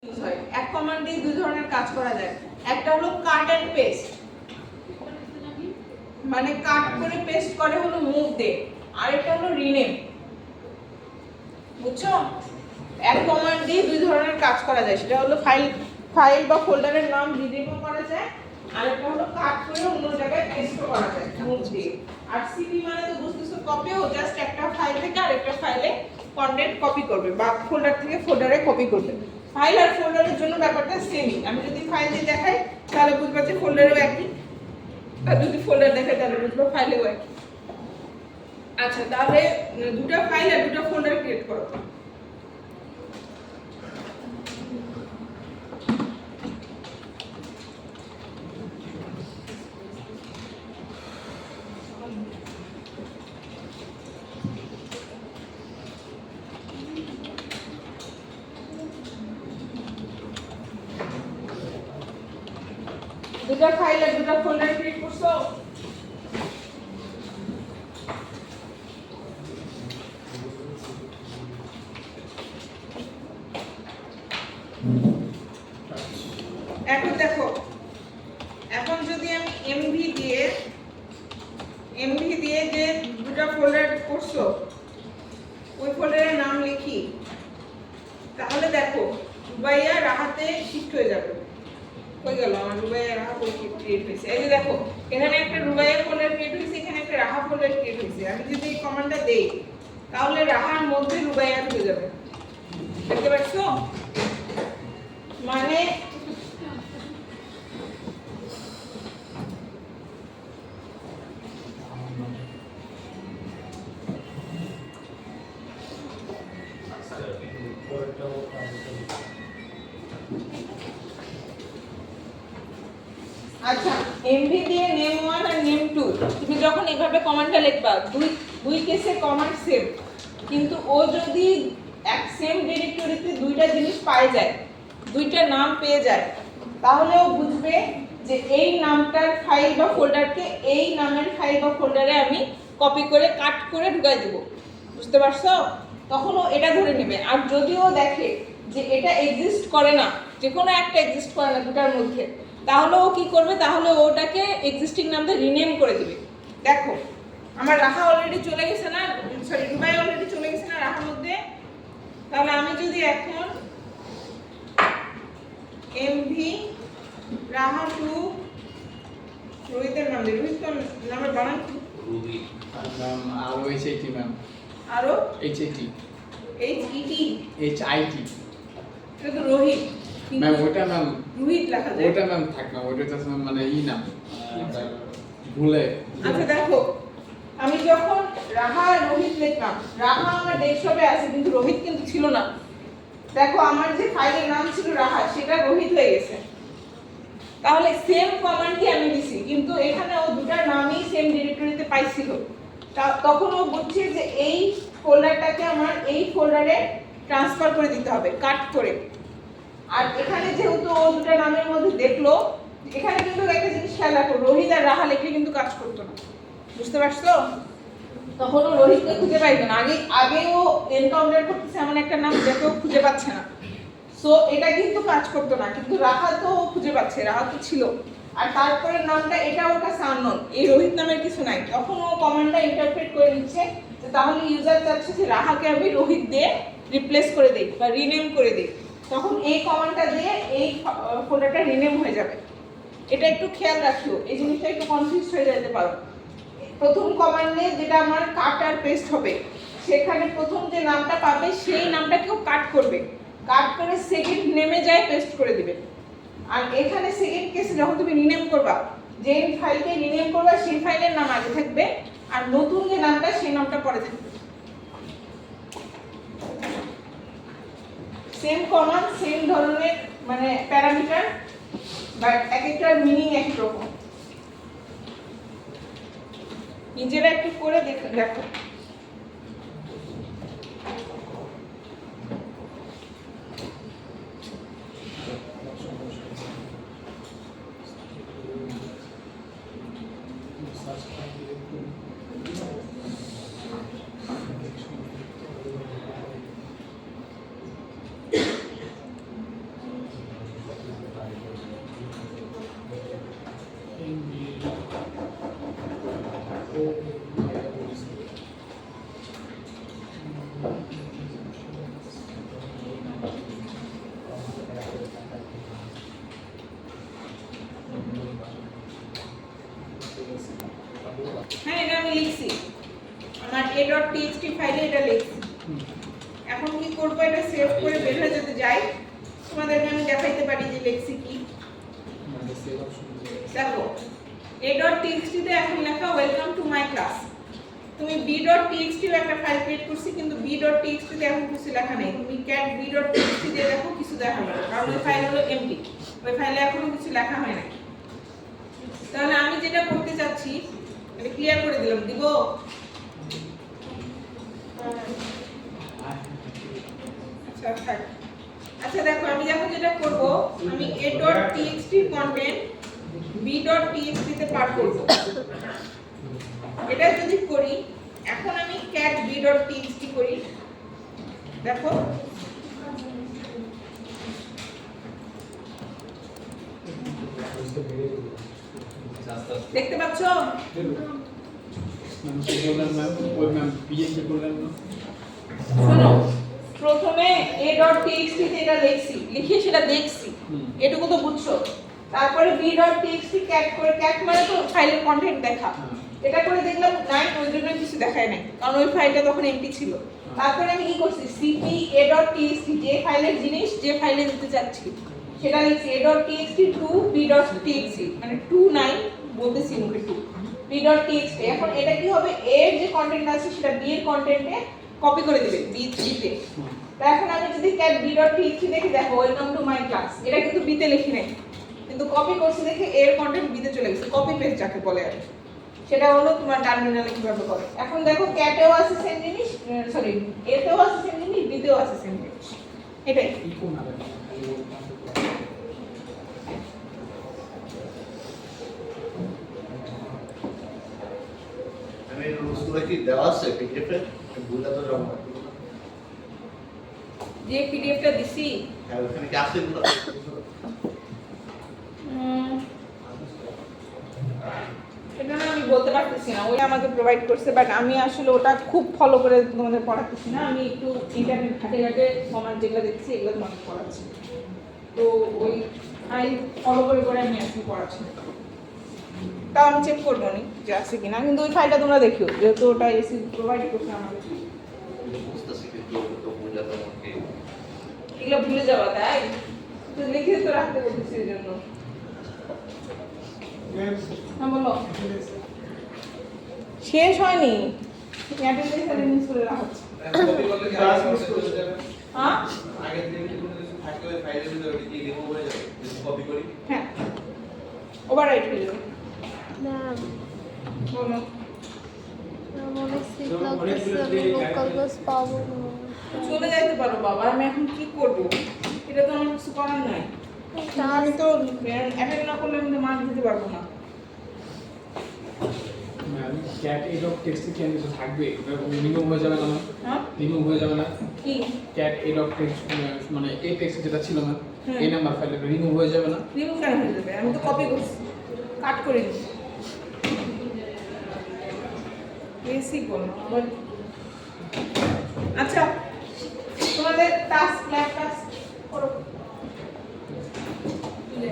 এক কমান্ড দিয়ে দুই ধরনের কাজ করা যায়। একটা হলো কাট এন্ড পেস্ট, মানে কাট করে পেস্ট করে হলো মুভ দে, আর একটা হলো রিনেম। বুঝছো? এক কমান্ড দিয়ে দুই ধরনের কাজ করা যায়, সেটা হলো ফাইল বা ফোল্ডারের নাম রিনেমও করা যায়, আর একটা হলো কাট করে অন্য জায়গায় পেস্টও করা যায় মুভ দিয়ে। আর সিপি মানে তো বুঝতেছো কপিও, জাস্ট একটা ফাইল থেকে আরেকটা ফাইলে কন্টেন্ট কপি করবে বা ফোল্ডার থেকে ফোল্ডারে কপি করবে। ফাইল আর ফোল্ডারের জন্য ব্যাপারটা সেমই। আমি যদি ফাইল দিয়ে দেখাই তাহলে বুঝবা যে ফোল্ডারেও একই, আর যদি ফোল্ডার দেখাই তাহলে বুঝবা ফাইলেও একই। আচ্ছা, তাহলে দুটো ফাইল আর দুটো ফোল্ডার ক্রিয়েট করো। দুটো ফাইল আর দুটো ফোল্ডার ক্রিয়েট করছো? এখন দেখো, এখন যদি আমি এমভি দিয়ে যে দুটো ফোল্ডার করছো ওই ফোল্ডারের নাম লিখি, তাহলে দেখো রুবাইয়া রাহাতে শিফট হয়ে যাবে। হয়ে গেল আমার রুবাইয়া রাহা ক্রিয়েট হয়েছে। এই যে দেখো এখানে একটা রুবাইয়া ফোল্ডার ক্রিয়েট হয়েছে, এখানে একটা রাহা ফোল্ডার ক্রিয়েট হয়েছে। আমি যদি এই কমান্ডটা দেই তাহলে রাহার মধ্যে রুবাইয়া ঢুকে যাবে। দেখতে পাচ্ছো? মানে আচ্ছা, এমভি দিয়ে নেম 1 আর নেম 2 তুমি যখন এইভাবে কমান্ডটা লিখবা, দুই কেসে কমান্ড সেম, কিন্তু ও যদি এক সেম ডিরেক্টরিতে দুইটা জিনিস পায় যায়, দুইটা নাম পেয়ে যায়, তাহলে ও বুঝবে যে এই নামটার ফাইল বা ফোল্ডারকে এই নামের ফাইল বা ফোল্ডারে আমি কপি করে কাট করে ঢুকাই দেব। বুঝতে পারছো? তখন ও এটা ধরে নেবে। আর যদিও দেখে যে এটা এক্সিস্ট করে না, যে কোনো একটা এক্সিস্ট করে না দুটার মধ্যে, তাহলে ও কি করবে, তাহলে ওটাকে এক্সিস্টিং নাম দিয়ে রিনেম করে দিবে। দেখো আমার রাহা অলরেডি চলে গেছে না, সরি রুবাই অলরেডি চলে গেছে না রাহার মধ্যে। তাহলে আমি যদি এখন এমভি রাহা টু রোহিতের নাম দিই, রোহিত তো নামের বানান কি? রুবি নাম আরো এইচআইটি ম্যাম, আরো এইচআইটি এইচইটি, এইচআইটি এটা তো রোহিত ম্যাম। ওটা ম্যাম রোহিত লেখা যায়। ওটা ম্যাম থাক না, ওটা তো মানে ই নাম ভুলে। আচ্ছা দেখো, আমি যখন রাহা রোহিত লিখলাম, রাহা আমার ডেস্কটপে আছে কিন্তু রোহিত কিন্তু ছিল না। দেখো আমার যে ফাইলের নাম ছিল রাহা, সেটা রোহিত হয়ে গেছে। তাহলে সেম কমান্ডই আমি দিছি, কিন্তু এখানে ও দুটার নামই সেম ডিরেক্টরিতে পাইছিল। তখন ও বুঝছে যে এই ফোল্ডারটাকে আমার এই ফোল্ডারে ট্রান্সফার করে দিতে হবে কাট করে। আর এখানে যেহেতু ও দুটা নামের মধ্যে দেখলো, এখানে কিন্তু একটা জিনিস খেয়াল রাখো, রোহিত আর রাহা লিখলে কিন্তু কাজ করতো না। বুঝতে পারছো? তখন ও রোহিতকে খুঁজে পাইবে না। আগে ও এনকাউন্টার করতেছে এমন একটা নাম যাকে ও খুঁজে পাচ্ছে না, সো এটা কিন্তু কাজ করতো না। কিন্তু রাহা তো খুঁজে পাচ্ছে, রাহা তো ছিল, আর তারপরে নামটা এটা ওর কাছে আননোন, এই রোহিত নামের কিছু নাই। তখন ও কমান্ডটা ইন্টারপ্রেট করে নিচ্ছে যে তাহলে ইউজার চাচ্ছে যে রাহাকে আমি রোহিত দিয়ে রিপ্লেস করে দেই বা রিনেম করে দেই। তখন এই কমান্ডটা দিয়ে এই ফোল্ডারটা রিনেম হয়ে যাবে। এটা একটু খেয়াল রাখিও, এই জিনিসটা একটু কনফিউজ হয়ে যেতে পারো। প্রথম কমান্ডে যেটা আমার কাট আর পেস্ট হবে, সেখানে প্রথম যে নামটা পাবে সেই নামটাকেও কাট করবে, কাট করে সেকেন্ড নেমে যায় পেস্ট করে দিবে। আর এখানে সেকেন্ড কেসে যখন তুমি রিনেম করবা, যে ফাইলকে রিনেম করবা সেই ফাইলের নাম আগে থাকবে, আর নতুন যে নামটা সেই নামটা পরে থাকবে। সেম কমান্ড, সেম ধরনের মানে প্যারামিটার, বাট এক একটার মিনিং এক রকম। নিজেরা একটু করে দেখো। a.txt ফাইলে এটা লিখছি। এখন কি করব, এটা সেভ করে বের হয়ে যেতে যাই, তোমাদেরকে আমি দেখাইতে পারি যে লিখছি কি। দেখো a.txt তে এখন লেখা ওয়েলকাম টু মাই ক্লাস। তুমি b.txt এর একটা ফাইল ক্রিয়েট করছি, কিন্তু b.txt তে এখন কিছু লেখা নেই। তুমি cat b.txt দিয়ে দেখো, কিছু দেখাবে না, কারণ ওই ফাইল হলো এমটি, ওই ফাইলে এখনো কিছু লেখা হয় না। তাহলে আমি যেটা করতে চাচ্ছি, এটা ক্লিয়ার করে দিলাম, দিব। আচ্ছা থাক। আচ্ছা দেখো, আমি এখন যেটা করব, আমি a.txt এর কন্টেন্ট b.txt তে পার করব। এটা যদি করি, এখন আমি cat b.txt করি, দেখো দেখতে পাচ্ছ? শোনো, প্রথমে a.txt তে এটা লিখছি, লিখে সেটা দেখছি, এটুকু তো বুঝছো। তারপরে b.txt cat করে, cat মানে তো ফাইলের কন্টেন্ট দেখা, এটা করে দেখলাম নাই, ওই জন্য কিছু দেখায় নাই, কারণ ওই ফাইলটা তখন এমটি ছিল। তারপরে আমি কি করছি, cp a.txt যে ফাইলের জিনিস যে ফাইলে দিতে চাচ্ছি সেটা লিখছি a.txt to b.txt, মানে 2 নাই বলতেছি মুখে 2 b.txt। এখন এটা কি হবে, a এর যে কন্টেন্ট আছে সেটা b এর কন্টেন্টে কপি করে দিবে b তে। তো এখন আমি যদি cat b.txt দেখি, দেখো ওয়েলকাম টু মাই ক্লাস, এটা কিন্তু b তে লিখি নাই, কিন্তু কপি করছি দেখে a এর কন্টেন্ট b তে চলে গেছে, কপি পেস্ট যাকে বলে আর কি। সেটা হলো তোমার টার্মিনালে কিভাবে করে। এখন দেখো ক্যাটেও আছে সেম জিনিস, সরি এতেও আছে সেম জিনিস, বিতেও আছে সেম জিনিস, এটাই। আমি রুলসগুলো কি দেওয়া আছে পিডিএফ এ? ভুলে তো জমা যে পিডিএফটা দিছি, হ্যাঁ ওখানে কি আছে এগুলো? এটা না আমি বলতে পারতেছি না, ওই আমাকে প্রোভাইড করছে, বাট আমি আসলে ওটা খুব ফলো করে তোমাদের পড়াতেছি না, আমি একটু ইন্টারনেট ঘাটে ঘাটে কমান্ড যেগুলো দেখছি এগুলো তোমাকে পড়াচ্ছি। তো ওই ফাইল ফলো করে করে আমি আজকে পড়াচ্ছি, তাও আমি চেক করবো নি যে আছে কিনা, কিন্তু ওই ফাইলটা তোমরা দেখিও, যেহেতু ওটা এসি প্রোভাইড করছে আমাদের। বুঝতেছি কিন্তু তো বুঝা তো আমাকে এগুলো ভুলে যাওয়া, তাই তো লিখে তো রাখতে বলতেছি এর জন্য। হ্যাঁ বলো, শেষ হয়নি, অ্যাটেন্ডেন্স অ্যাটেন্ডেন্স করে রাখা হচ্ছে। হ্যাঁ আগের দিন কি কোনো কিছু থাকলে ওই ফাইলের ভিতরে ওটি কি রিমুভ হয়ে যাবে যদি কপি করি? হ্যাঁ ওভাররাইট হয়ে যাবে। ম্যাম বলো, অনেক শীত লাগতেছে, আমি লোকাল বাস পাবো না। চলে যাইতে পারো বাবা, আমি এখন কি করব, এটা তো আমার কিছু করার নাই, আমি তো অ্যাটেন্ড না করলে আমি তো মার্ক দিতে পারবো না। ক্যাট a.txt কি কিছু থাকবে, রিমুভ হয়ে যাবে না? হ্যাঁ রিমুভ হয়ে যাবে না? কি ক্যাট a.txt মানে এই টেক্সট যেটা ছিল না, এই নাম্বার ফাইলে রিমুভ হয়ে যাবে না? রিমুভ কেন হয়ে যাবে, আমি তো কপি করছি, কাট করে নিই। বেসিক বলো আবার। আচ্ছা তোমাদের টাস্ক ল্যাব টাস্ক করো। লে।